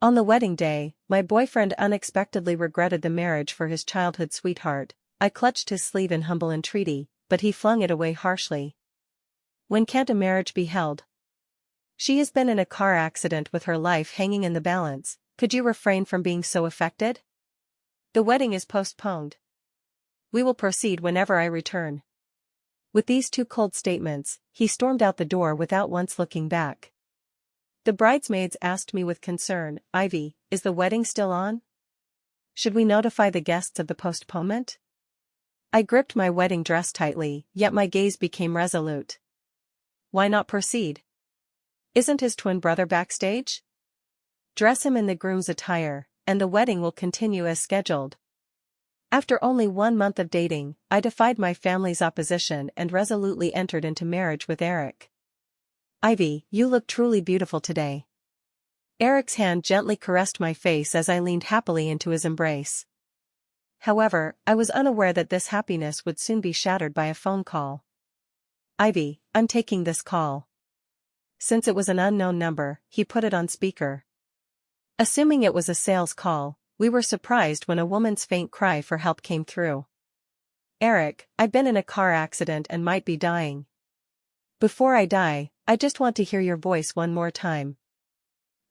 On the wedding day, my boyfriend unexpectedly regretted the marriage for his childhood sweetheart. I clutched his sleeve in humble entreaty, but he flung it away harshly. When can't a marriage be held? She has been in a car accident with her life hanging in the balance. Could you refrain from being so affected? The wedding is postponed. We will proceed whenever I return. With these two cold statements, he stormed out the door without once looking back. The bridesmaids asked me with concern, "Ivy, is the wedding still on? Should we notify the guests of the postponement?" I gripped my wedding dress tightly, yet my gaze became resolute. Why not proceed? Isn't his twin brother backstage? Dress him in the groom's attire, and the wedding will continue as scheduled. After only 1 month of dating, I defied my family's opposition and resolutely entered into marriage with Eric. "Ivy, you look truly beautiful today." Eric's hand gently caressed my face as I leaned happily into his embrace. However, I was unaware that this happiness would soon be shattered by a phone call. "Ivy, I'm taking this call." Since it was an unknown number, he put it on speaker. Assuming it was a sales call, we were surprised when a woman's faint cry for help came through. "Eric, I've been in a car accident and might be dying. Before I die, I just want to hear your voice one more time."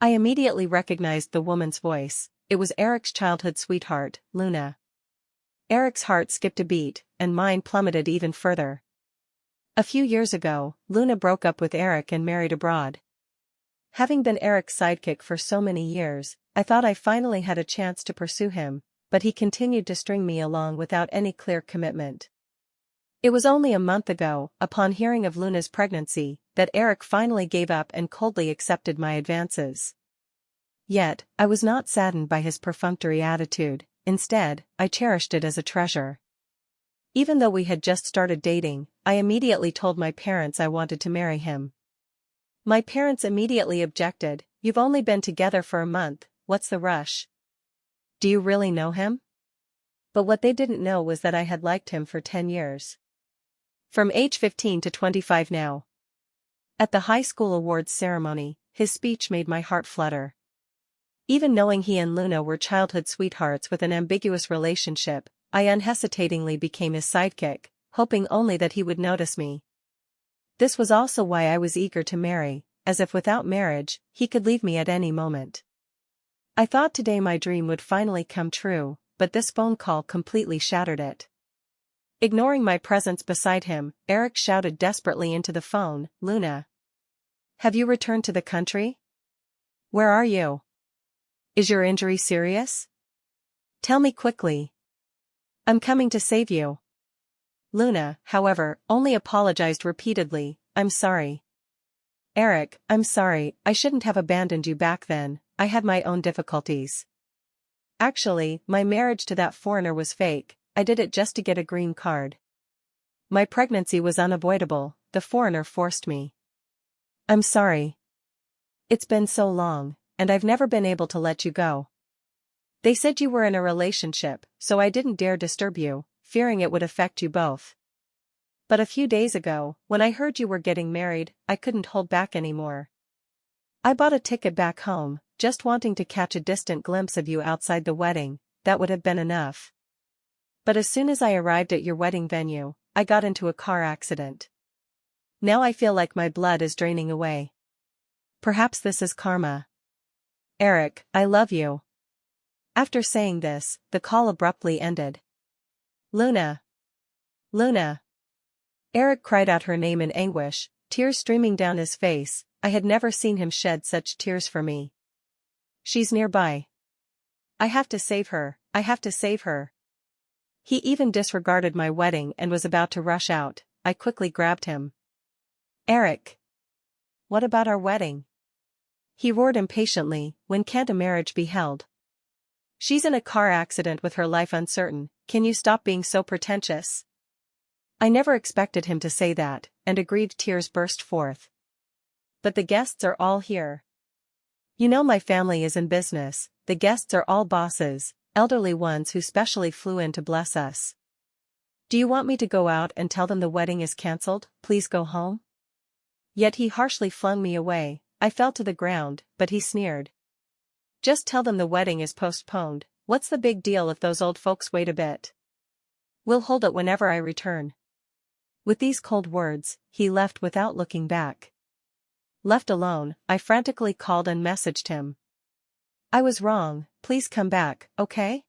I immediately recognized the woman's voice. It was Eric's childhood sweetheart, Luna. Eric's heart skipped a beat, and mine plummeted even further. A few years ago, Luna broke up with Eric and married abroad. Having been Eric's sidekick for so many years, I thought I finally had a chance to pursue him, but he continued to string me along without any clear commitment. It was only a month ago, upon hearing of Luna's pregnancy, that Eric finally gave up and coldly accepted my advances. Yet, I was not saddened by his perfunctory attitude. Instead, I cherished it as a treasure. Even though we had just started dating, I immediately told my parents I wanted to marry him. My parents immediately objected. "You've only been together for a month, what's the rush? Do you really know him?" But what they didn't know was that I had liked him for 10 years. From age 15 to 25 now. At the high school awards ceremony, his speech made my heart flutter. Even knowing he and Luna were childhood sweethearts with an ambiguous relationship, I unhesitatingly became his sidekick, hoping only that he would notice me. This was also why I was eager to marry, as if without marriage, he could leave me at any moment. I thought today my dream would finally come true, but this phone call completely shattered it. Ignoring my presence beside him, Eric shouted desperately into the phone, "Luna. Have you returned to the country? Where are you? Is your injury serious? Tell me quickly. I'm coming to save you." Luna, however, only apologized repeatedly, "I'm sorry. Eric, I'm sorry, I shouldn't have abandoned you back then, I had my own difficulties. Actually, my marriage to that foreigner was fake, I did it just to get a green card. My pregnancy was unavoidable, the foreigner forced me. I'm sorry. It's been so long, and I've never been able to let you go. They said you were in a relationship, so I didn't dare disturb you, fearing it would affect you both. But a few days ago, when I heard you were getting married, I couldn't hold back anymore. I bought a ticket back home, just wanting to catch a distant glimpse of you outside the wedding, that would have been enough. But as soon as I arrived at your wedding venue, I got into a car accident. Now I feel like my blood is draining away. Perhaps this is karma. Eric, I love you." After saying this, the call abruptly ended. "Luna. Luna." Eric cried out her name in anguish, tears streaming down his face. I had never seen him shed such tears for me. "She's nearby. I have to save her, I have to save her." He even disregarded my wedding and was about to rush out. I quickly grabbed him. "Eric. What about our wedding?" He roared impatiently, "When can't a marriage be held? She's in a car accident with her life uncertain, can you stop being so pretentious?" I never expected him to say that, and aggrieved tears burst forth. "But the guests are all here. You know my family is in business, the guests are all bosses, elderly ones who specially flew in to bless us. Do you want me to go out and tell them the wedding is cancelled, please go home?" Yet he harshly flung me away. I fell to the ground, but he sneered. Just tell them the wedding is postponed. What's the big deal if those old folks wait a bit? We'll hold it whenever I return. With these cold words, he left without looking back. Left alone, I frantically called and messaged him. I was wrong, please come back, okay?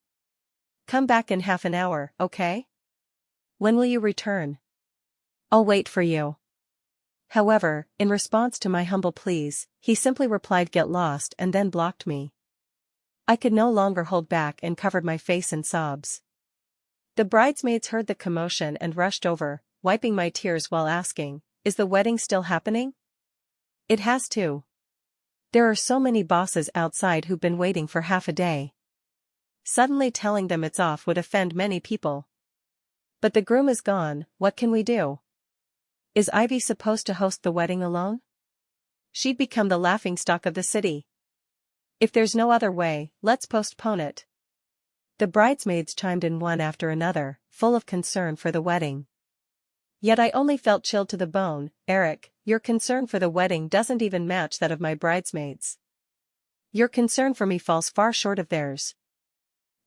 Come back in half an hour, okay? When will you return? I'll wait for you. However, in response to my humble pleas, he simply replied get lost and then blocked me. I could no longer hold back and covered my face in sobs. The bridesmaids heard the commotion and rushed over, wiping my tears while asking, is the wedding still happening? It has to. There are so many bosses outside who've been waiting for half a day. Suddenly telling them it's off would offend many people. But the groom is gone, what can we do? Is Ivy supposed to host the wedding alone? She'd become the laughingstock of the city. If there's no other way, let's postpone it. The bridesmaids chimed in one after another, full of concern for the wedding. Yet I only felt chilled to the bone. Eric, your concern for the wedding doesn't even match that of my bridesmaids. Your concern for me falls far short of theirs.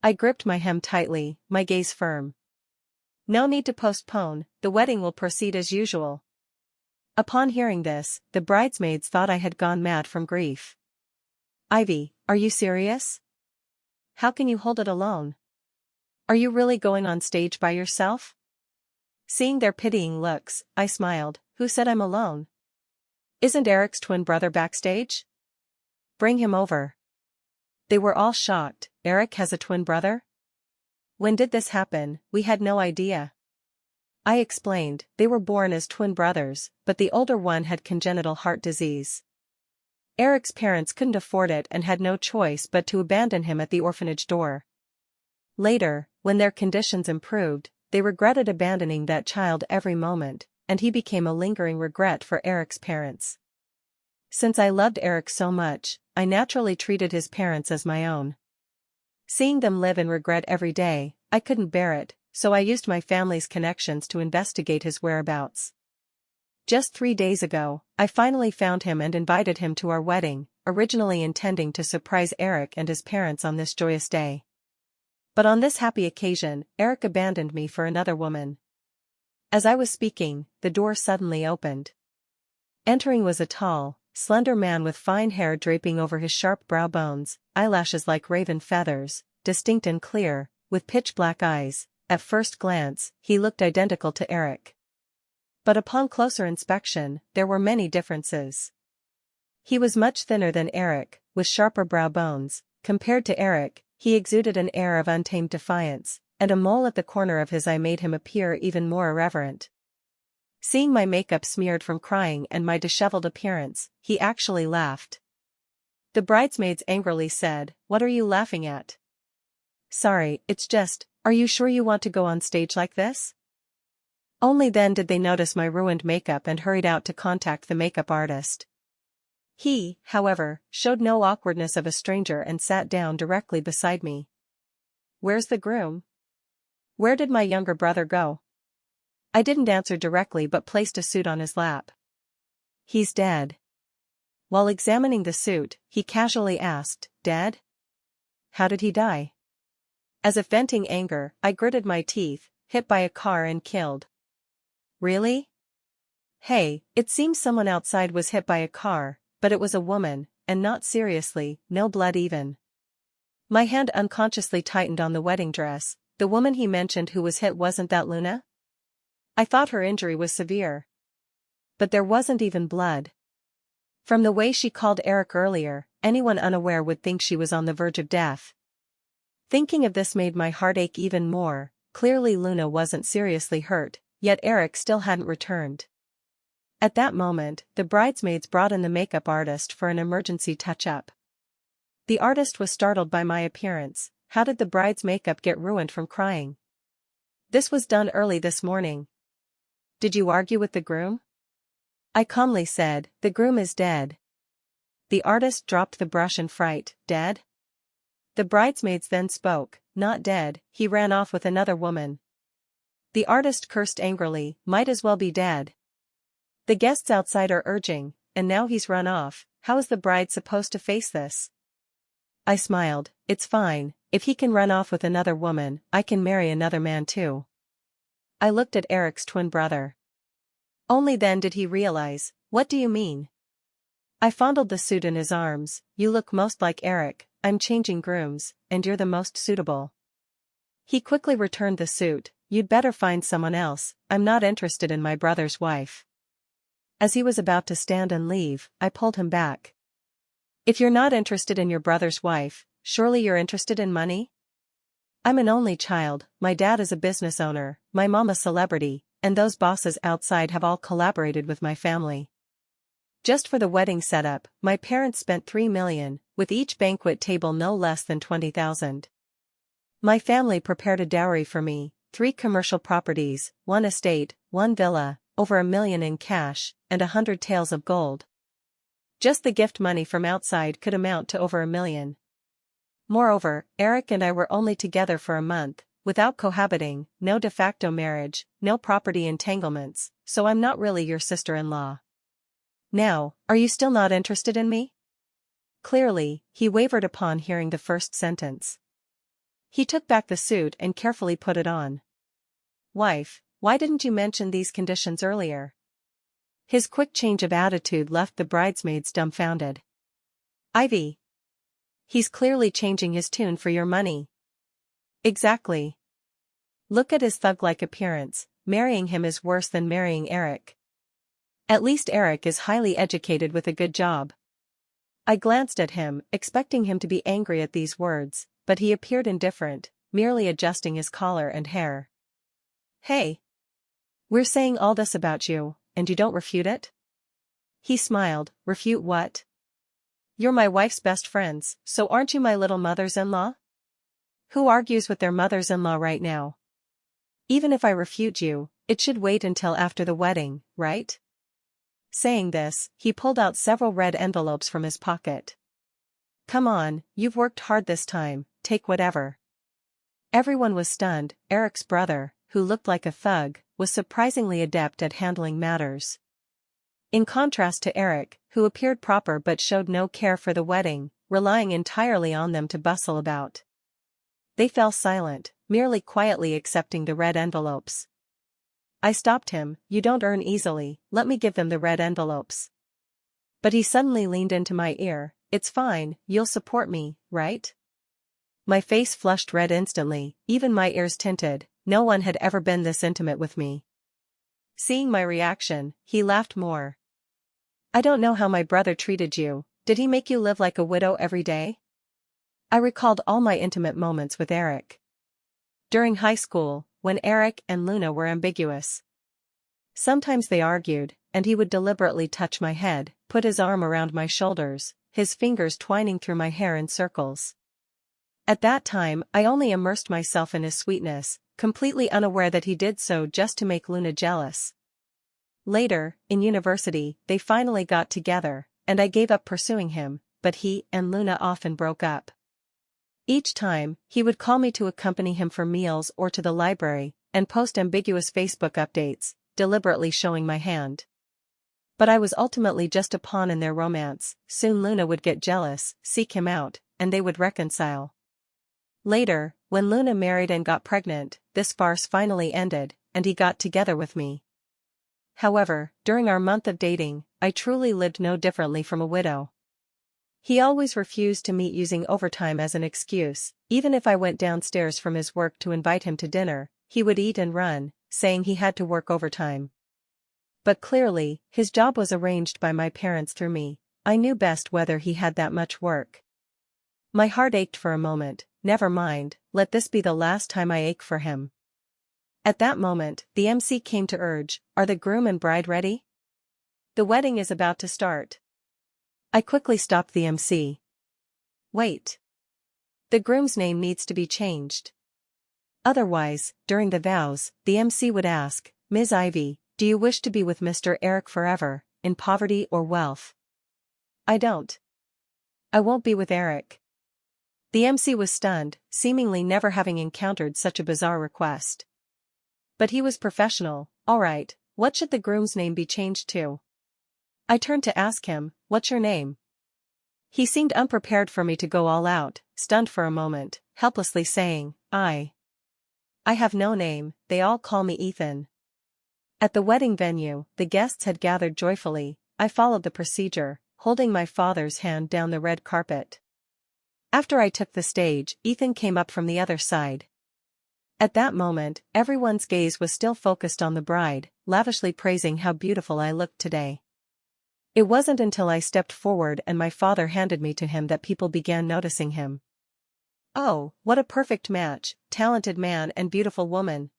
I gripped my hem tightly, my gaze firm. No need to postpone, the wedding will proceed as usual. Upon hearing this, the bridesmaids thought I had gone mad from grief. Ivy, are you serious? How can you hold it alone? Are you really going on stage by yourself? Seeing their pitying looks, I smiled. Who said I'm alone? Isn't Eric's twin brother backstage? Bring him over. They were all shocked. Eric has a twin brother? When did this happen? We had no idea. I explained, they were born as twin brothers, but the older one had congenital heart disease. Eric's parents couldn't afford it and had no choice but to abandon him at the orphanage door. Later, when their conditions improved, they regretted abandoning that child every moment, and he became a lingering regret for Eric's parents. Since I loved Eric so much, I naturally treated his parents as my own. Seeing them live in regret every day, I couldn't bear it, so I used my family's connections to investigate his whereabouts. Just 3 days ago, I finally found him and invited him to our wedding, originally intending to surprise Eric and his parents on this joyous day. But on this happy occasion, Eric abandoned me for another woman. As I was speaking, the door suddenly opened. Entering was a tall, slender man with fine hair draping over his sharp brow bones, eyelashes like raven feathers, distinct and clear, with pitch-black eyes. At first glance, he looked identical to Eric. But upon closer inspection, there were many differences. He was much thinner than Eric, with sharper brow bones. Compared to Eric, he exuded an air of untamed defiance, and a mole at the corner of his eye made him appear even more irreverent. Seeing my makeup smeared from crying and my disheveled appearance, he actually laughed. The bridesmaids angrily said, "What are you laughing at?" "Sorry, it's just, are you sure you want to go on stage like this?" Only then did they notice my ruined makeup and hurried out to contact the makeup artist. He, however, showed no awkwardness of a stranger and sat down directly beside me. "Where's the groom? Where did my younger brother go?" I didn't answer directly but placed a suit on his lap. "He's dead." While examining the suit, he casually asked, "Dead? How did he die?" As if venting anger, I gritted my teeth, "Hit by a car and killed." "Really?" "Hey, it seems someone outside was hit by a car, but it was a woman, and not seriously, no blood even." My hand unconsciously tightened on the wedding dress. "The woman he mentioned who was hit wasn't that Luna? I thought her injury was severe." "But there wasn't even blood. From the way she called Eric earlier, anyone unaware would think she was on the verge of death." Thinking of this made my heart ache even more. Clearly Luna wasn't seriously hurt, yet Eric still hadn't returned. At that moment, the bridesmaids brought in the makeup artist for an emergency touch-up. The artist was startled by my appearance. How did the bride's makeup get ruined from crying? "This was done early this morning." "Did you argue with the groom?" I calmly said, "The groom is dead." The artist dropped the brush in fright. "Dead?" The bridesmaids then spoke. "Not dead, he ran off with another woman." The artist cursed angrily, "Might as well be dead. The guests outside are urging, and now he's run off, how is the bride supposed to face this?" I smiled. It's fine, if he can run off with another woman, I can marry another man too. I looked at Eric's twin brother. Only then did he realize, what do you mean? I fondled the suit in his arms. You look most like Eric, I'm changing grooms, and you're the most suitable. He quickly returned the suit. You'd better find someone else, I'm not interested in my brother's wife. As he was about to stand and leave, I pulled him back. If you're not interested in your brother's wife, surely you're interested in money? I'm an only child, my dad is a business owner, my mom a celebrity, and those bosses outside have all collaborated with my family. Just for the wedding setup, my parents spent $3 million, with each banquet table no less than $20,000. My family prepared a dowry for me, 3 commercial properties, 1 estate, 1 villa, over $1 million in cash, and 100 taels of gold. Just the gift money from outside could amount to over $1 million. Moreover, Eric and I were only together for a month, without cohabiting, no de facto marriage, no property entanglements, so I'm not really your sister-in-law. Now, are you still not interested in me? Clearly, he wavered upon hearing the first sentence. He took back the suit and carefully put it on. Wife, why didn't you mention these conditions earlier? His quick change of attitude left the bridesmaids dumbfounded. Ivy. He's clearly changing his tune for your money. Exactly. Look at his thug-like appearance, marrying him is worse than marrying Eric. At least Eric is highly educated with a good job. I glanced at him, expecting him to be angry at these words, but he appeared indifferent, merely adjusting his collar and hair. Hey! We're saying all this about you, and you don't refute it? He smiled. Refute what? You're my wife's best friends, so aren't you my little mothers-in-law? Who argues with their mothers-in-law right now? Even if I refute you, it should wait until after the wedding, right? Saying this, he pulled out several red envelopes from his pocket. Come on, you've worked hard this time, take whatever. Everyone was stunned. Eric's brother, who looked like a thug, was surprisingly adept at handling matters. In contrast to Eric, who appeared proper but showed no care for the wedding, relying entirely on them to bustle about. They fell silent, merely quietly accepting the red envelopes. I stopped him. You don't earn easily, let me give them the red envelopes. But he suddenly leaned into my ear. It's fine, you'll support me, right? My face flushed red instantly, even my ears tinted. No one had ever been this intimate with me. Seeing my reaction, he laughed more. I don't know how my brother treated you, did he make you live like a widow every day? I recalled all my intimate moments with Eric. During high school, when Eric and Luna were ambiguous. Sometimes they argued, and he would deliberately touch my head, put his arm around my shoulders, his fingers twining through my hair in circles. At that time, I only immersed myself in his sweetness, completely unaware that he did so just to make Luna jealous. Later, in university, they finally got together, and I gave up pursuing him, but he and Luna often broke up. Each time, he would call me to accompany him for meals or to the library, and post ambiguous Facebook updates, deliberately showing my hand. But I was ultimately just a pawn in their romance. Soon Luna would get jealous, seek him out, and they would reconcile. Later, when Luna married and got pregnant, this farce finally ended, and he got together with me. However, during our month of dating, I truly lived no differently from a widow. He always refused to meet using overtime as an excuse. Even if I went downstairs from his work to invite him to dinner, he would eat and run, saying he had to work overtime. But clearly, his job was arranged by my parents through me. I knew best whether he had that much work. My heart ached for a moment. Never mind, let this be the last time I ache for him. At that moment, the MC came to urge, are the groom and bride ready? The wedding is about to start. I quickly stopped the MC. Wait. The groom's name needs to be changed. Otherwise, during the vows, the MC would ask, Ms. Ivy, do you wish to be with Mr. Eric forever, in poverty or wealth? I don't. I won't be with Eric. The MC was stunned, seemingly never having encountered such a bizarre request. But he was professional. All right, what should the groom's name be changed to? I turned to ask him, what's your name? He seemed unprepared for me to go all out, stunned for a moment, helplessly saying, I have no name, they all call me Ethan. At the wedding venue, the guests had gathered joyfully. I followed the procedure, holding my father's hand down the red carpet. After I took the stage, Ethan came up from the other side. At that moment, everyone's gaze was still focused on the bride, lavishly praising how beautiful I looked today. It wasn't until I stepped forward and my father handed me to him that people began noticing him. Oh, what a perfect match, talented man and beautiful woman.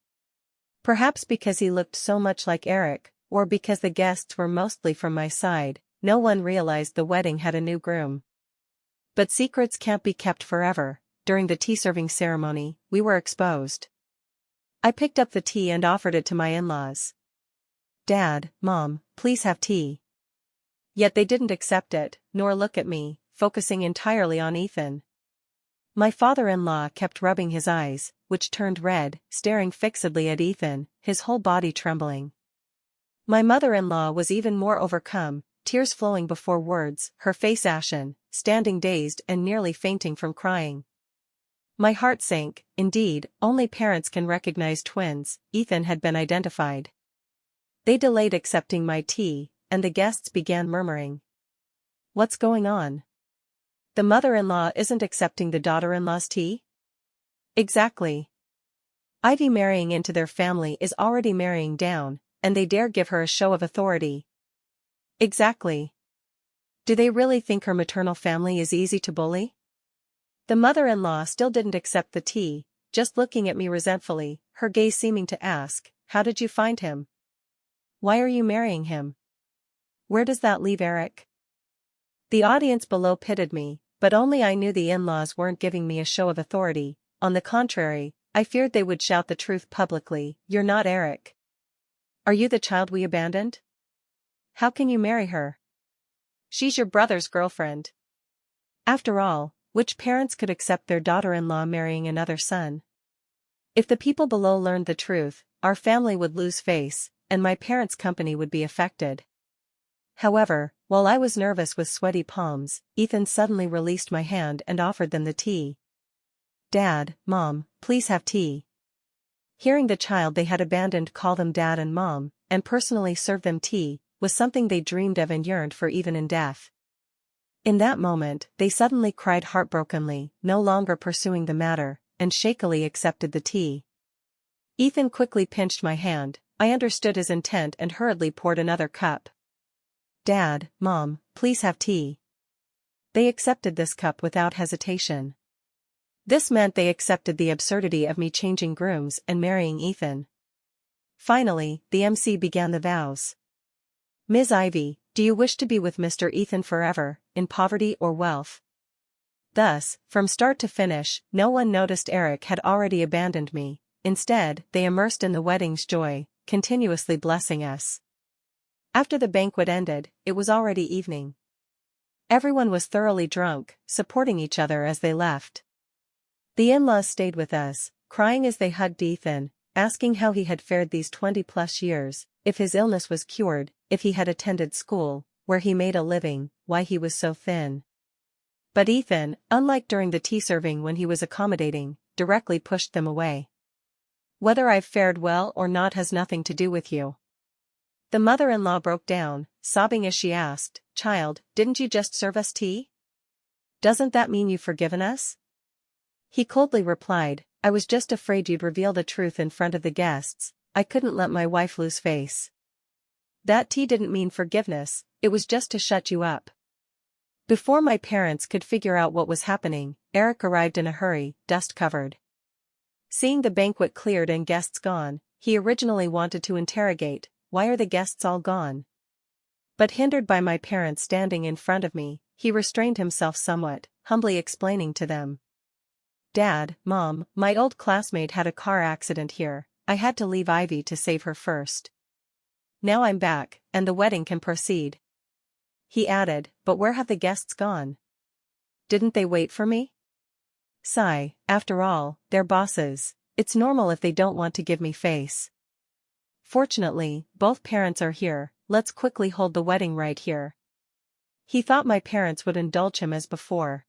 Perhaps because he looked so much like Eric, or because the guests were mostly from my side, no one realized the wedding had a new groom. But secrets can't be kept forever. During the tea-serving ceremony, we were exposed. I picked up the tea and offered it to my in-laws. Dad, Mom, please have tea. Yet they didn't accept it, nor look at me, focusing entirely on Ethan. My father-in-law kept rubbing his eyes, which turned red, staring fixedly at Ethan, his whole body trembling. My mother-in-law was even more overcome, tears flowing before words, her face ashen, standing dazed and nearly fainting from crying. My heart sank. Indeed, only parents can recognize twins. Ethan had been identified. They delayed accepting my tea, and the guests began murmuring. What's going on? The mother-in-law isn't accepting the daughter-in-law's tea? Exactly. Ivy marrying into their family is already marrying down, and they dare give her a show of authority. Exactly. Do they really think her maternal family is easy to bully? The mother-in-law still didn't accept the tea, just looking at me resentfully, her gaze seeming to ask, how did you find him? Why are you marrying him? Where does that leave Eric? The audience below pitied me, but only I knew the in-laws weren't giving me a show of authority. On the contrary, I feared they would shout the truth publicly. You're not Eric. Are you the child we abandoned? How can you marry her? She's your brother's girlfriend. After all, which parents could accept their daughter-in-law marrying another son? If the people below learned the truth, our family would lose face, and my parents' company would be affected. However, while I was nervous with sweaty palms, Ethan suddenly released my hand and offered them the tea. Dad, Mom, please have tea. Hearing the child they had abandoned call them Dad and Mom, and personally serve them tea, was something they dreamed of and yearned for even in death. In that moment, they suddenly cried heartbrokenly, no longer pursuing the matter, and shakily accepted the tea. Ethan quickly pinched my hand. I understood his intent and hurriedly poured another cup. Dad, Mom, please have tea. They accepted this cup without hesitation. This meant they accepted the absurdity of me changing grooms and marrying Ethan. Finally, the MC began the vows. Ms. Ivy, do you wish to be with Mr. Ethan forever, in poverty or wealth? Thus, from start to finish, no one noticed Eric had already abandoned me. Instead, they immersed in the wedding's joy, continuously blessing us. After the banquet ended, it was already evening. Everyone was thoroughly drunk, supporting each other as they left. The in-laws stayed with us, crying as they hugged Ethan, asking how he had fared these 20-plus years, if his illness was cured, if he had attended school, where he made a living, why he was so thin. But Ethan, unlike during the tea serving when he was accommodating, directly pushed them away. Whether I've fared well or not has nothing to do with you. The mother-in-law broke down, sobbing as she asked, Child, didn't you just serve us tea? Doesn't that mean you've forgiven us? He coldly replied, I was just afraid you'd reveal the truth in front of the guests. I couldn't let my wife lose face. That tea didn't mean forgiveness, it was just to shut you up. Before my parents could figure out what was happening, Eric arrived in a hurry, dust-covered. Seeing the banquet cleared and guests gone, he originally wanted to interrogate, why are the guests all gone? But hindered by my parents standing in front of me, he restrained himself somewhat, humbly explaining to them. Dad, Mom, my old classmate had a car accident here, I had to leave Ivy to save her first. Now I'm back, and the wedding can proceed. He added, but where have the guests gone? Didn't they wait for me? Sigh, after all, they're bosses, it's normal if they don't want to give me face. Fortunately, both parents are here, let's quickly hold the wedding right here. He thought my parents would indulge him as before.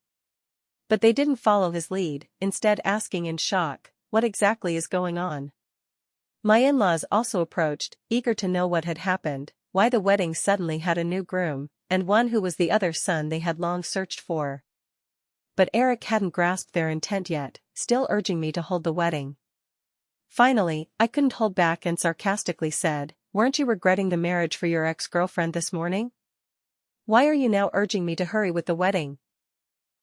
But they didn't follow his lead, instead asking in shock, "What exactly is going on?" My in-laws also approached, eager to know what had happened, why the wedding suddenly had a new groom, and one who was the other son they had long searched for. But Eric hadn't grasped their intent yet, still urging me to hold the wedding. Finally, I couldn't hold back and sarcastically said, "Weren't you regretting the marriage for your ex-girlfriend this morning? Why are you now urging me to hurry with the wedding?"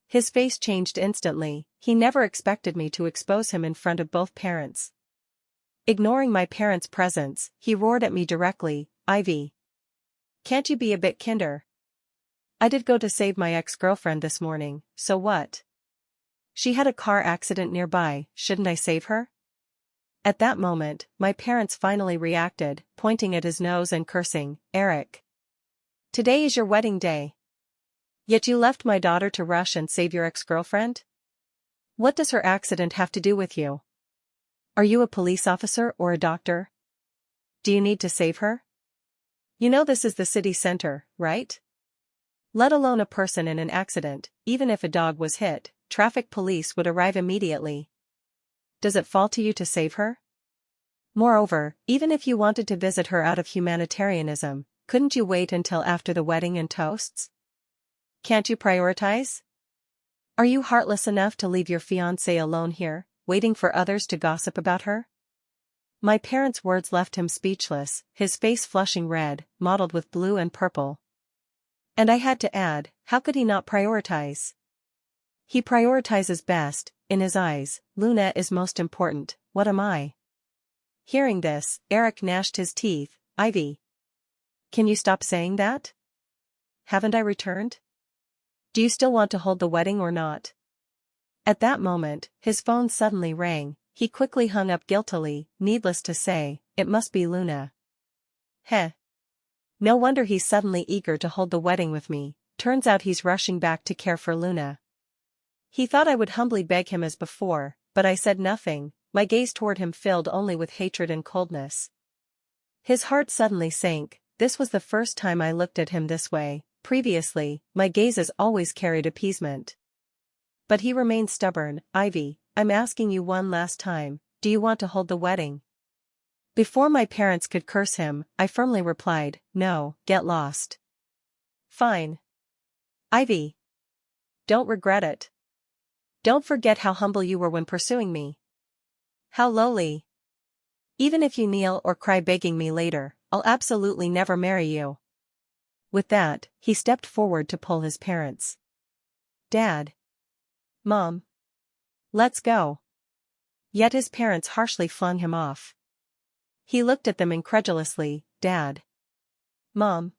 His face changed instantly. He never expected me to expose him in front of both parents. Ignoring my parents' presence, he roared at me directly, "Ivy, can't you be a bit kinder? I did go to save my ex-girlfriend this morning, so what? She had a car accident nearby, shouldn't I save her?" At that moment, my parents finally reacted, pointing at his nose and cursing, "Eric, today is your wedding day. Yet you left my daughter to rush and save your ex-girlfriend? What does her accident have to do with you? Are you a police officer or a doctor? Do you need to save her? You know this is the city center, right? Let alone a person in an accident, even if a dog was hit, traffic police would arrive immediately. Does it fall to you to save her? Moreover, even if you wanted to visit her out of humanitarianism, couldn't you wait until after the wedding and toasts? Can't you prioritize? Are you heartless enough to leave your fiancée alone here, waiting for others to gossip about her?" My parents' words left him speechless, his face flushing red, mottled with blue and purple. And I had to add, how could he not prioritize? He prioritizes best, in his eyes, Luna is most important, what am I? Hearing this, Eric gnashed his teeth, "Ivy, can you stop saying that? Haven't I returned? Do you still want to hold the wedding or not?" At that moment, his phone suddenly rang. He quickly hung up guiltily, needless to say, it must be Luna. Heh. No wonder he's suddenly eager to hold the wedding with me, turns out he's rushing back to care for Luna. He thought I would humbly beg him as before, but I said nothing, my gaze toward him filled only with hatred and coldness. His heart suddenly sank. This was the first time I looked at him this way. Previously, my gazes always carried appeasement. But he remained stubborn. "Ivy, I'm asking you one last time, do you want to hold the wedding?" Before my parents could curse him, I firmly replied, "No, get lost." "Fine. Ivy, don't regret it. Don't forget how humble you were when pursuing me. How lowly. Even if you kneel or cry begging me later, I'll absolutely never marry you." With that, he stepped forward to pull his parents. "Dad. Mom. Let's go." Yet his parents harshly flung him off. He looked at them incredulously. "Dad. Mom.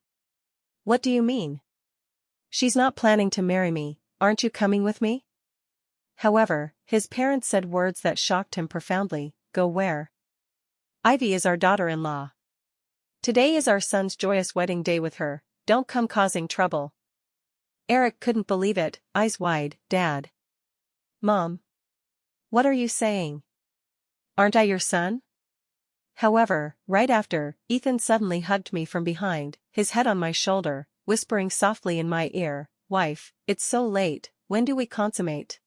What do you mean? She's not planning to marry me, aren't you coming with me?" However, his parents said words that shocked him profoundly. "Go where? Ivy is our daughter-in-law. Today is our son's joyous wedding day with her, don't come causing trouble." Eric couldn't believe it, eyes wide. "Dad. Mom. What are you saying? Aren't I your son?" However, right after, Ethan suddenly hugged me from behind, his head on my shoulder, whispering softly in my ear, "Wife, it's so late, when do we consummate?"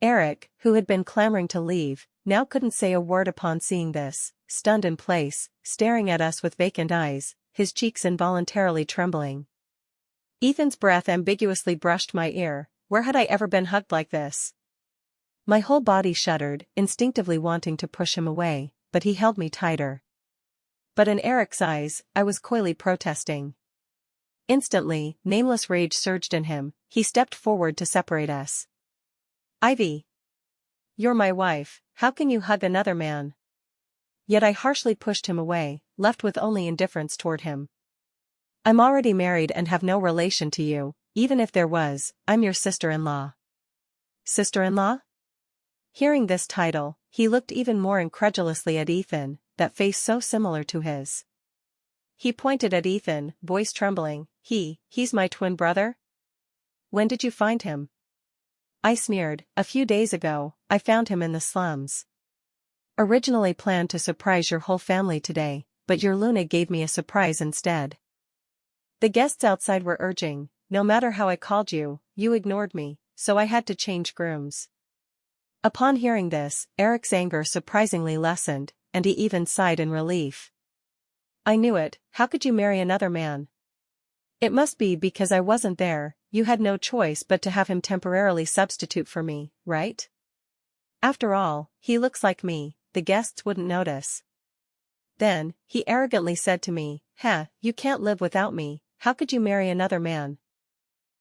Eric, who had been clamoring to leave, now couldn't say a word upon seeing this, stunned in place, staring at us with vacant eyes, his cheeks involuntarily trembling. Ethan's breath ambiguously brushed my ear. Where had I ever been hugged like this? My whole body shuddered, instinctively wanting to push him away, but he held me tighter. But in Eric's eyes, I was coyly protesting. Instantly, nameless rage surged in him. He stepped forward to separate us. "Ivy. You're my wife, how can you hug another man?" Yet I harshly pushed him away, left with only indifference toward him. "I'm already married and have no relation to you, even if there was, I'm your sister-in-law." "Sister-in-law?" Hearing this title, he looked even more incredulously at Ethan, that face so similar to his. He pointed at Ethan, voice trembling. He's my twin brother? When did you find him?" I sneered. "A few days ago, I found him in the slums. Originally planned to surprise your whole family today, but your Luna gave me a surprise instead." The guests outside were urging, no matter how I called you, you ignored me, so I had to change grooms. Upon hearing this, Eric's anger surprisingly lessened, and he even sighed in relief. I knew it, how could you marry another man? It must be because I wasn't there, you had no choice but to have him temporarily substitute for me, right? After all, he looks like me, the guests wouldn't notice. Then, he arrogantly said to me, you can't live without me, how could you marry another man?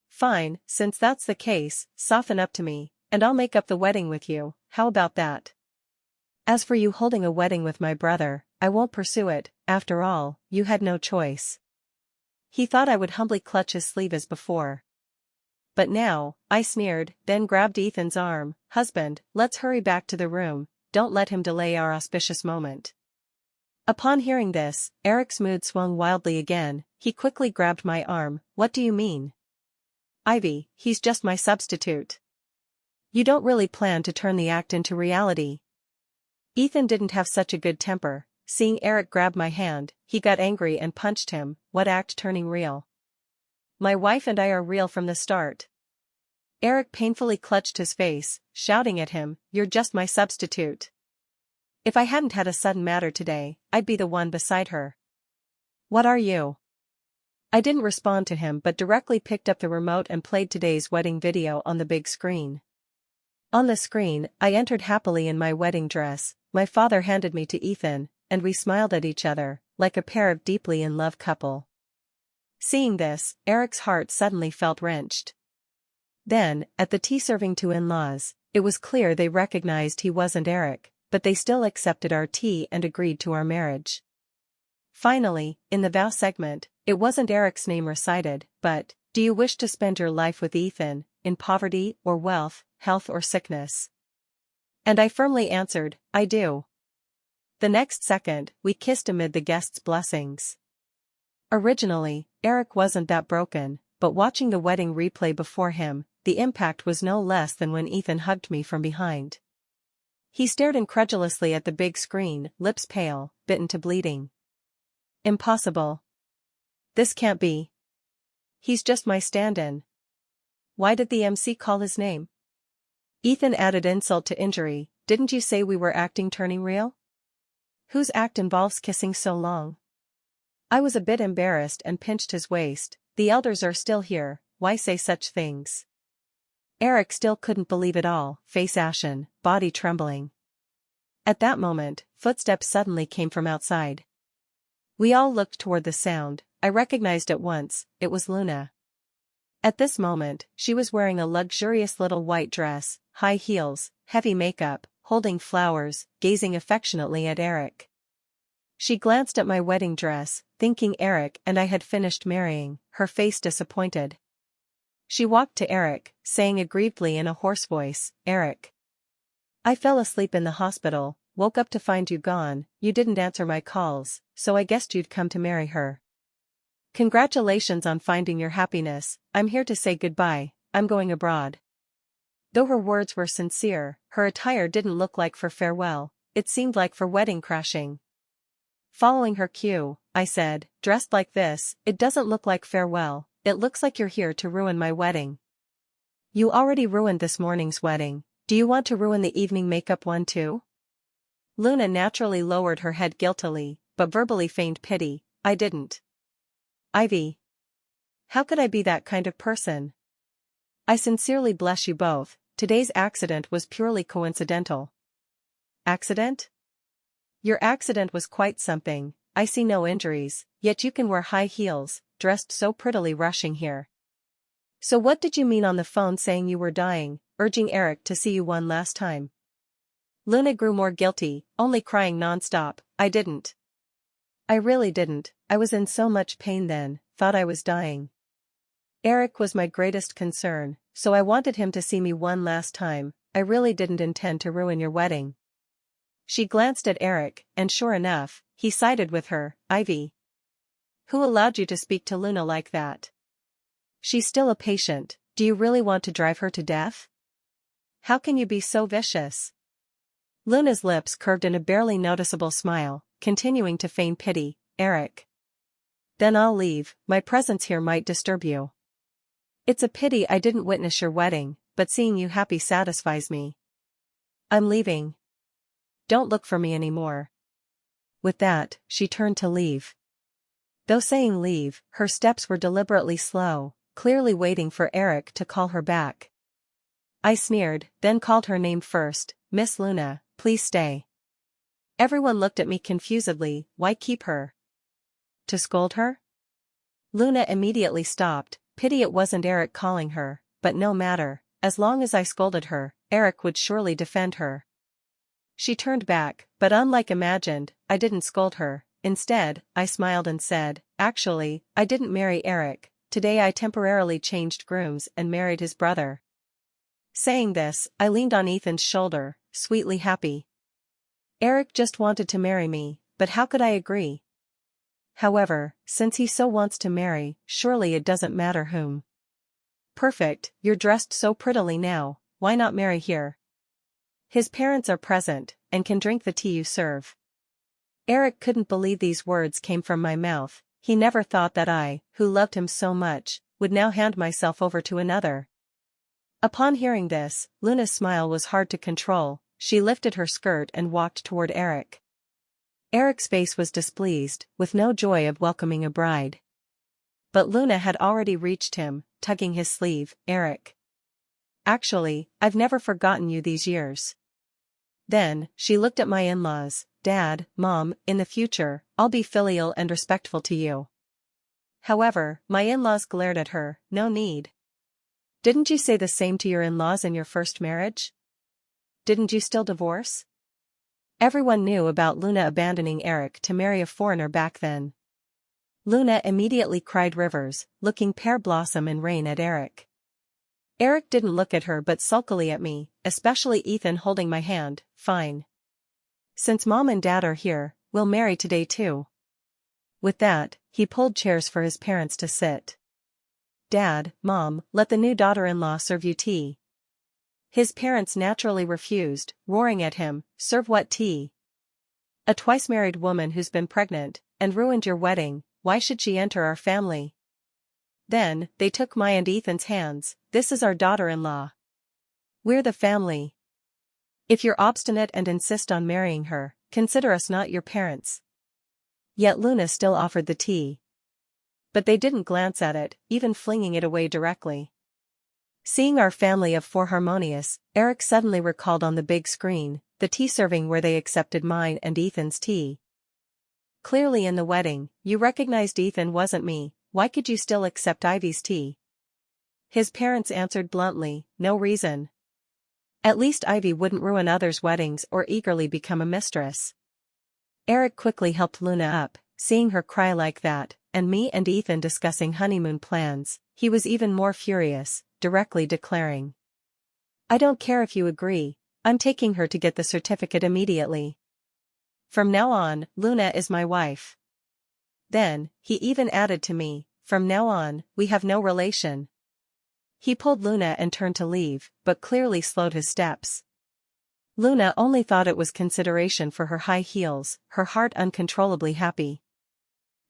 Fine, since that's the case, soften up to me, and I'll make up the wedding with you, how about that? As for you holding a wedding with my brother, I won't pursue it, after all, you had no choice. He thought I would humbly clutch his sleeve as before. But now, I sneered, then grabbed Ethan's arm, husband, let's hurry back to the room, don't let him delay our auspicious moment. Upon hearing this, Eric's mood swung wildly again, he quickly grabbed my arm, what do you mean? Ivy, he's just my substitute. You don't really plan to turn the act into reality. Ethan didn't have such a good temper, seeing Eric grab my hand, he got angry and punched him, what act turning real? My wife and I are real from the start. Eric painfully clutched his face, shouting at him, you're just my substitute. If I hadn't had a sudden matter today, I'd be the one beside her. What are you? I didn't respond to him but directly picked up the remote and played today's wedding video on the big screen. On the screen, I entered happily in my wedding dress, my father handed me to Ethan, and we smiled at each other, like a pair of deeply in love couple. Seeing this, Eric's heart suddenly felt wrenched. Then, at the tea serving to in-laws, it was clear they recognized he wasn't Eric, but they still accepted our tea and agreed to our marriage. Finally, in the vow segment, it wasn't Eric's name recited, but, do you wish to spend your life with Ethan, in poverty or wealth, health or sickness? And I firmly answered, I do. The next second, we kissed amid the guests' blessings. Originally, Eric wasn't that broken, but watching the wedding replay before him, the impact was no less than when Ethan hugged me from behind. He stared incredulously at the big screen, lips pale, bitten to bleeding. Impossible. This can't be. He's just my stand-in. Why did the MC call his name? Ethan added insult to injury, didn't you say we were acting turning real? Whose act involves kissing so long? I was a bit embarrassed and pinched his waist, the elders are still here, why say such things? Eric still couldn't believe it all, face ashen, body trembling. At that moment, footsteps suddenly came from outside. We all looked toward the sound, I recognized at once, it was Luna. At this moment, she was wearing a luxurious little white dress, high heels, heavy makeup, holding flowers, gazing affectionately at Eric. She glanced at my wedding dress, thinking Eric and I had finished marrying, her face disappointed. She walked to Eric, saying aggrievedly in a hoarse voice, Eric. I fell asleep in the hospital, woke up to find you gone, you didn't answer my calls, so I guessed you'd come to marry her. Congratulations on finding your happiness, I'm here to say goodbye, I'm going abroad. Though her words were sincere, her attire didn't look like for farewell, it seemed like for wedding crashing. Following her cue, I said, dressed like this, it doesn't look like farewell, it looks like you're here to ruin my wedding. You already ruined this morning's wedding, do you want to ruin the evening makeup one too? Luna naturally lowered her head guiltily, but verbally feigned pity, I didn't. Ivy. How could I be that kind of person? I sincerely bless you both, today's accident was purely coincidental. Accident? Your accident was quite something, I see no injuries, yet you can wear high heels, dressed so prettily rushing here. So what did you mean on the phone saying you were dying, urging Eric to see you one last time? Luna grew more guilty, only crying non-stop, I didn't. I really didn't, I was in so much pain then, thought I was dying. Eric was my greatest concern, so I wanted him to see me one last time, I really didn't intend to ruin your wedding. She glanced at Eric, and sure enough, he sided with her, Ivy. Who allowed you to speak to Luna like that? She's still a patient, do you really want to drive her to death? How can you be so vicious? Luna's lips curved in a barely noticeable smile, continuing to feign pity, Eric. Then I'll leave, my presence here might disturb you. It's a pity I didn't witness your wedding, but seeing you happy satisfies me. I'm leaving. Don't look for me anymore." With that, she turned to leave. Though saying leave, her steps were deliberately slow, clearly waiting for Eric to call her back. I sneered, then called her name first. "Miss Luna, please stay." Everyone looked at me confusedly. Why keep her? To scold her? Luna immediately stopped. Pity it wasn't Eric calling her, but no matter, as long as I scolded her, Eric would surely defend her. She turned back, but unlike imagined, I didn't scold her. Instead, I smiled and said, "Actually, I didn't marry Eric. Today I temporarily changed grooms and married his brother." Saying this, I leaned on Ethan's shoulder, sweetly happy. Eric just wanted to marry me, but how could I agree? However, since he so wants to marry, surely it doesn't matter whom. "Perfect, you're dressed so prettily now, why not marry here? His parents are present, and can drink the tea you serve." Eric couldn't believe these words came from my mouth. He never thought that I, who loved him so much, would now hand myself over to another. Upon hearing this, Luna's smile was hard to control. She lifted her skirt and walked toward Eric. Eric's face was displeased, with no joy of welcoming a bride. But Luna had already reached him, tugging his sleeve. "Eric. Actually, I've never forgotten you these years." Then, she looked at my in-laws. "Dad, Mom, in the future, I'll be filial and respectful to you." However, my in-laws glared at her. "No need. Didn't you say the same to your in-laws in your first marriage? Didn't you still divorce?" Everyone knew about Luna abandoning Eric to marry a foreigner back then. Luna immediately cried rivers, looking pear blossom in rain at Eric. Eric didn't look at her but sulkily at me, especially Ethan holding my hand. "Fine. Since Mom and Dad are here, we'll marry today too." With that, he pulled chairs for his parents to sit. "Dad, Mom, let the new daughter-in-law serve you tea." His parents naturally refused, roaring at him, "Serve what tea? A twice-married woman who's been pregnant, and ruined your wedding, why should she enter our family?" Then, they took my and Ethan's hands. "This is our daughter-in-law. We're the family. If you're obstinate and insist on marrying her, consider us not your parents." Yet Luna still offered the tea. But they didn't glance at it, even flinging it away directly. Seeing our family of four harmonious, Eric suddenly recalled on the big screen, the tea serving where they accepted mine and Ethan's tea. "Clearly in the wedding, you recognized Ethan wasn't me, why could you still accept Ivy's tea?" His parents answered bluntly, "No reason. At least Ivy wouldn't ruin others' weddings or eagerly become a mistress." Eric quickly helped Luna up, seeing her cry like that, and me and Ethan discussing honeymoon plans. He was even more furious, directly declaring, "I don't care if you agree, I'm taking her to get the certificate immediately. From now on, Luna is my wife." Then, he even added to me, "From now on, we have no relation." He pulled Luna and turned to leave, but clearly slowed his steps. Luna only thought it was consideration for her high heels, her heart uncontrollably happy.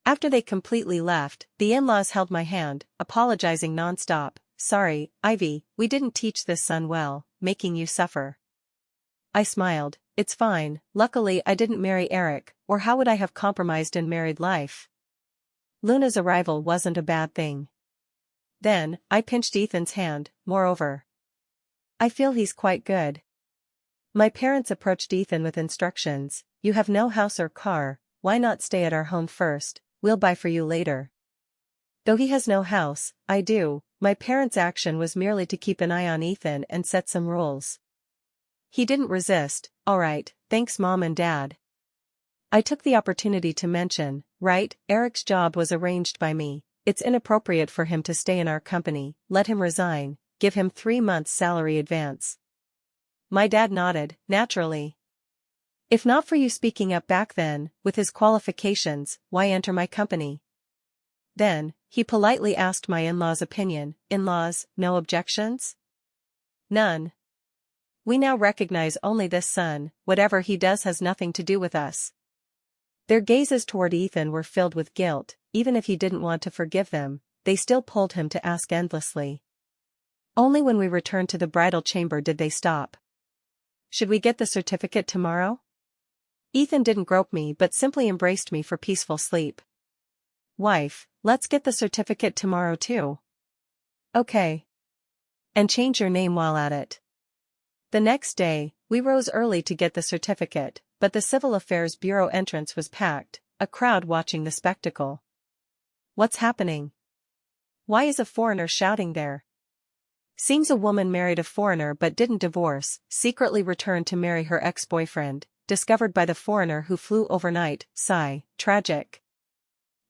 After they completely left, the in-laws held my hand, apologizing non-stop. "Sorry, Ivy, we didn't teach this son well, making you suffer." I smiled. "It's fine, luckily I didn't marry Eric, or how would I have compromised in married life?" Luna's arrival wasn't a bad thing. Then, I pinched Ethan's hand. "Moreover, I feel he's quite good." My parents approached Ethan with instructions. "You have no house or car, why not stay at our home first, we'll buy for you later." Though he has no house, I do. My parents' action was merely to keep an eye on Ethan and set some rules. He didn't resist. "All right, thanks Mom and Dad." I took the opportunity to mention, "Right, Eric's job was arranged by me. It's inappropriate for him to stay in our company, let him resign, give him 3 months' salary advance." My dad nodded, "Naturally. If not for you speaking up back then, with his qualifications, why enter my company?" Then, he politely asked my in-laws' opinion. "In-laws, no objections?" "None. We now recognize only this son, whatever he does has nothing to do with us." Their gazes toward Ethan were filled with guilt. Even if he didn't want to forgive them, they still pulled him to ask endlessly, Only when we returned to the bridal chamber did they stop. Should we get the certificate tomorrow? Ethan didn't grope me but simply embraced me for peaceful sleep. Wife, let's get the certificate tomorrow too. Okay. And change your name while at it. The next day, we rose early to get the certificate, but the Civil Affairs Bureau entrance was packed, a crowd watching the spectacle. What's happening? Why is a foreigner shouting there? Seems a woman married a foreigner but didn't divorce, secretly returned to marry her ex-boyfriend, discovered by the foreigner who flew overnight, sigh, tragic.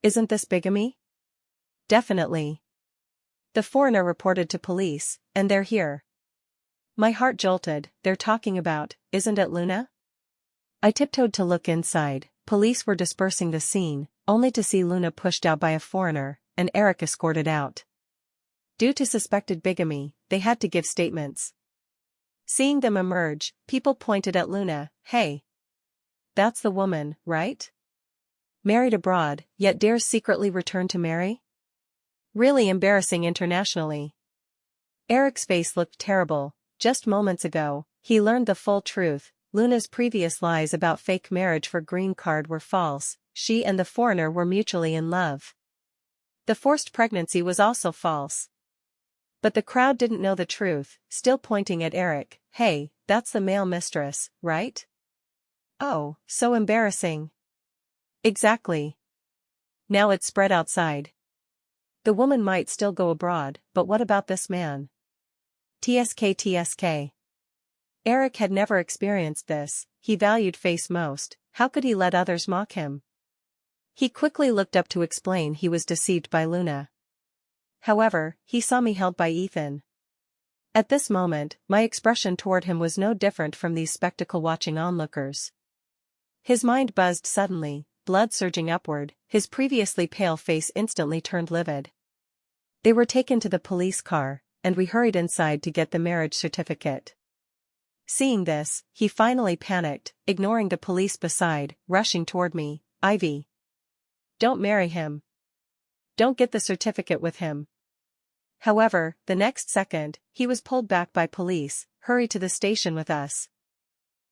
Isn't this bigamy? Definitely. The foreigner reported to police, and they're here. My heart jolted. They're talking about, isn't it Luna? I tiptoed to look inside. Police were dispersing the scene, only to see Luna pushed out by a foreigner, and Eric escorted out. Due to suspected bigamy, they had to give statements. Seeing them emerge, people pointed at Luna. Hey. That's the woman, right? Married abroad, yet dares secretly return to marry? Really embarrassing internationally. Eric's face looked terrible. Just moments ago, he learned the full truth. Luna's previous lies about fake marriage for green card were false. She and the foreigner were mutually in love. The forced pregnancy was also false. But the crowd didn't know the truth, still pointing at Eric. Hey, that's the male mistress, right? Oh, so embarrassing. Exactly. Now it's spread outside. The woman might still go abroad, but what about this man? TSK. Eric had never experienced this. He valued face most. How could he let others mock him? He quickly looked up to explain he was deceived by Luna. However, he saw me held by Ethan. At this moment, my expression toward him was no different from these spectacle-watching onlookers. His mind buzzed suddenly, blood surging upward, his previously pale face instantly turned livid. They were taken to the police car, and we hurried inside to get the marriage certificate. Seeing this, he finally panicked, ignoring the police beside, rushing toward me. Ivy. Don't marry him. Don't get the certificate with him. However, the next second, he was pulled back by police. Hurry to the station with us.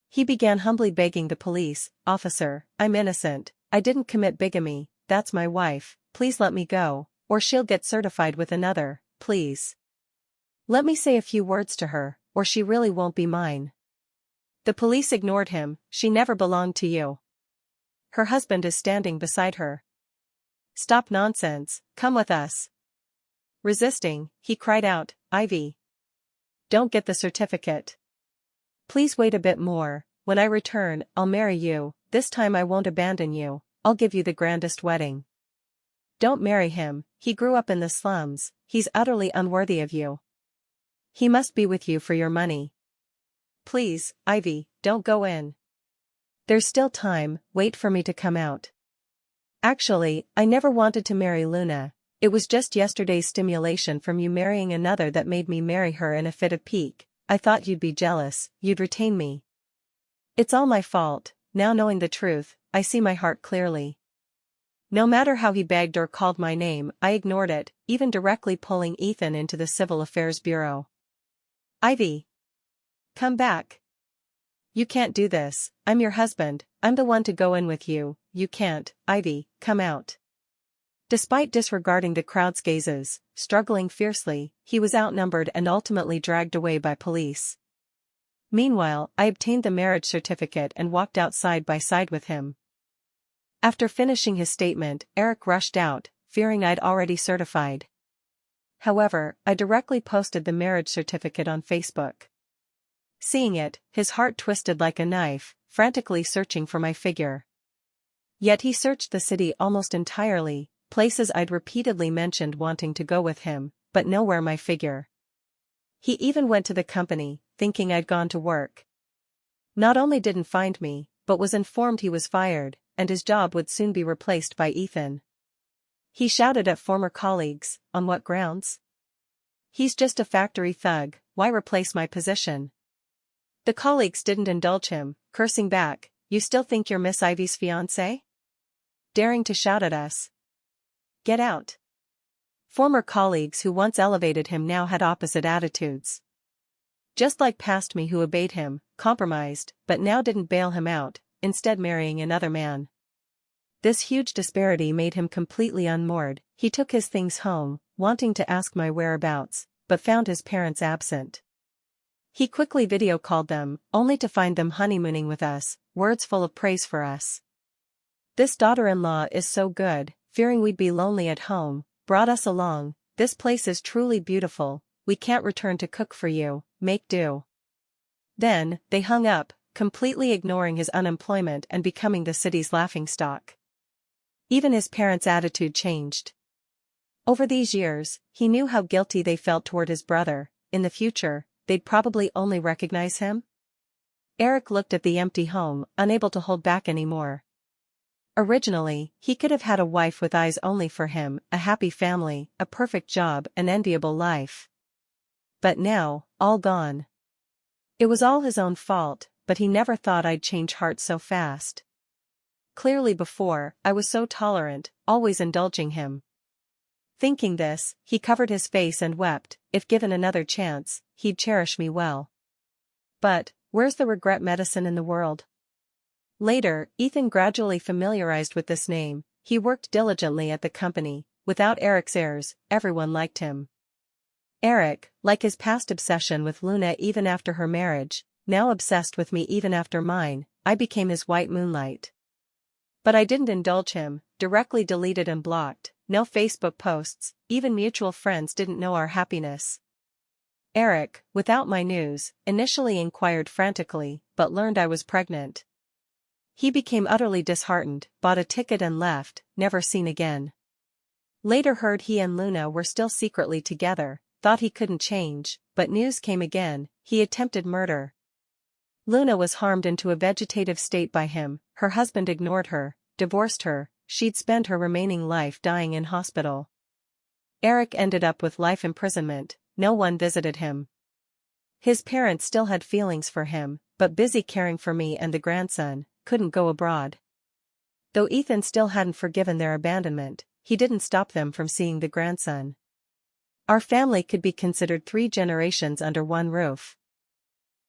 He began humbly begging the police, Officer, I'm innocent, I didn't commit bigamy, that's my wife, please let me go, or she'll get certified with another, please. Let me say a few words to her, or she really won't be mine. The police ignored him. She never belonged to you. Her husband is standing beside her. Stop nonsense, come with us. Resisting, he cried out, Ivy. Don't get the certificate. Please wait a bit more. When I return, I'll marry you. This time I won't abandon you. I'll give you the grandest wedding. Don't marry him. He grew up in the slums. He's utterly unworthy of you. He must be with you for your money. Please, Ivy, don't go in. There's still time, wait for me to come out. Actually, I never wanted to marry Luna. It was just yesterday's stimulation from you marrying another that made me marry her in a fit of pique. I thought you'd be jealous, you'd retain me. It's all my fault. Now knowing the truth, I see my heart clearly. No matter how he begged or called my name, I ignored it, even directly pulling Ethan into the Civil Affairs Bureau. Ivy. Come back. You can't do this. I'm your husband. I'm the one to go in with you. You can't, Ivy, come out. Despite disregarding the crowd's gazes, struggling fiercely, he was outnumbered and ultimately dragged away by police. Meanwhile, I obtained the marriage certificate and walked out side by side with him. After finishing his statement, Eric rushed out, fearing I'd already certified. However, I directly posted the marriage certificate on Facebook. Seeing it, his heart twisted like a knife, frantically searching for my figure. Yet he searched the city almost entirely, places I'd repeatedly mentioned wanting to go with him, but nowhere my figure. He even went to the company, thinking I'd gone to work. Not only didn't find me, but was informed he was fired, and his job would soon be replaced by Ethan. He shouted at former colleagues, on what grounds? He's just a factory thug, why replace my position? The colleagues didn't indulge him, cursing back, you still think you're Miss Ivy's fiancé? Daring to shout at us. Get out. Former colleagues who once elevated him now had opposite attitudes. Just like past me who obeyed him, compromised, but now didn't bail him out, instead marrying another man. This huge disparity made him completely unmoored. He took his things home, wanting to ask my whereabouts, but found his parents absent. He quickly video called them, only to find them honeymooning with us, words full of praise for us. This daughter-in-law is so good, fearing we'd be lonely at home, brought us along. This place is truly beautiful, we can't return to cook for you, make do. Then, they hung up, completely ignoring his unemployment and becoming the city's laughingstock. Even his parents' attitude changed. Over these years, he knew how guilty they felt toward his brother. In the future, they'd probably only recognize him. Eric looked at the empty home, unable to hold back anymore. Originally, he could have had a wife with eyes only for him, a happy family, a perfect job, an enviable life. But now, all gone. It was all his own fault, but he never thought I'd change hearts so fast. Clearly before, I was so tolerant, always indulging him. Thinking this, he covered his face and wept. If given another chance, he'd cherish me well. But, where's the regret medicine in the world? Later, Ethan gradually familiarized with this name. He worked diligently at the company. Without Eric's heirs, everyone liked him. Eric, like his past obsession with Luna even after her marriage, now obsessed with me even after mine, I became his white moonlight. But I didn't indulge him, directly deleted and blocked, no Facebook posts, even mutual friends didn't know our happiness. Eric, without my news, initially inquired frantically, but learned I was pregnant. He became utterly disheartened, bought a ticket and left, never seen again. Later heard he and Luna were still secretly together, thought he couldn't change, but news came again, he attempted murder. Luna was harmed into a vegetative state by him, her husband ignored her, divorced her, she'd spend her remaining life dying in hospital. Eric ended up with life imprisonment, no one visited him. His parents still had feelings for him, but busy caring for me and the grandson, couldn't go abroad. Though Ethan still hadn't forgiven their abandonment, he didn't stop them from seeing the grandson. Our family could be considered 3 generations under one roof.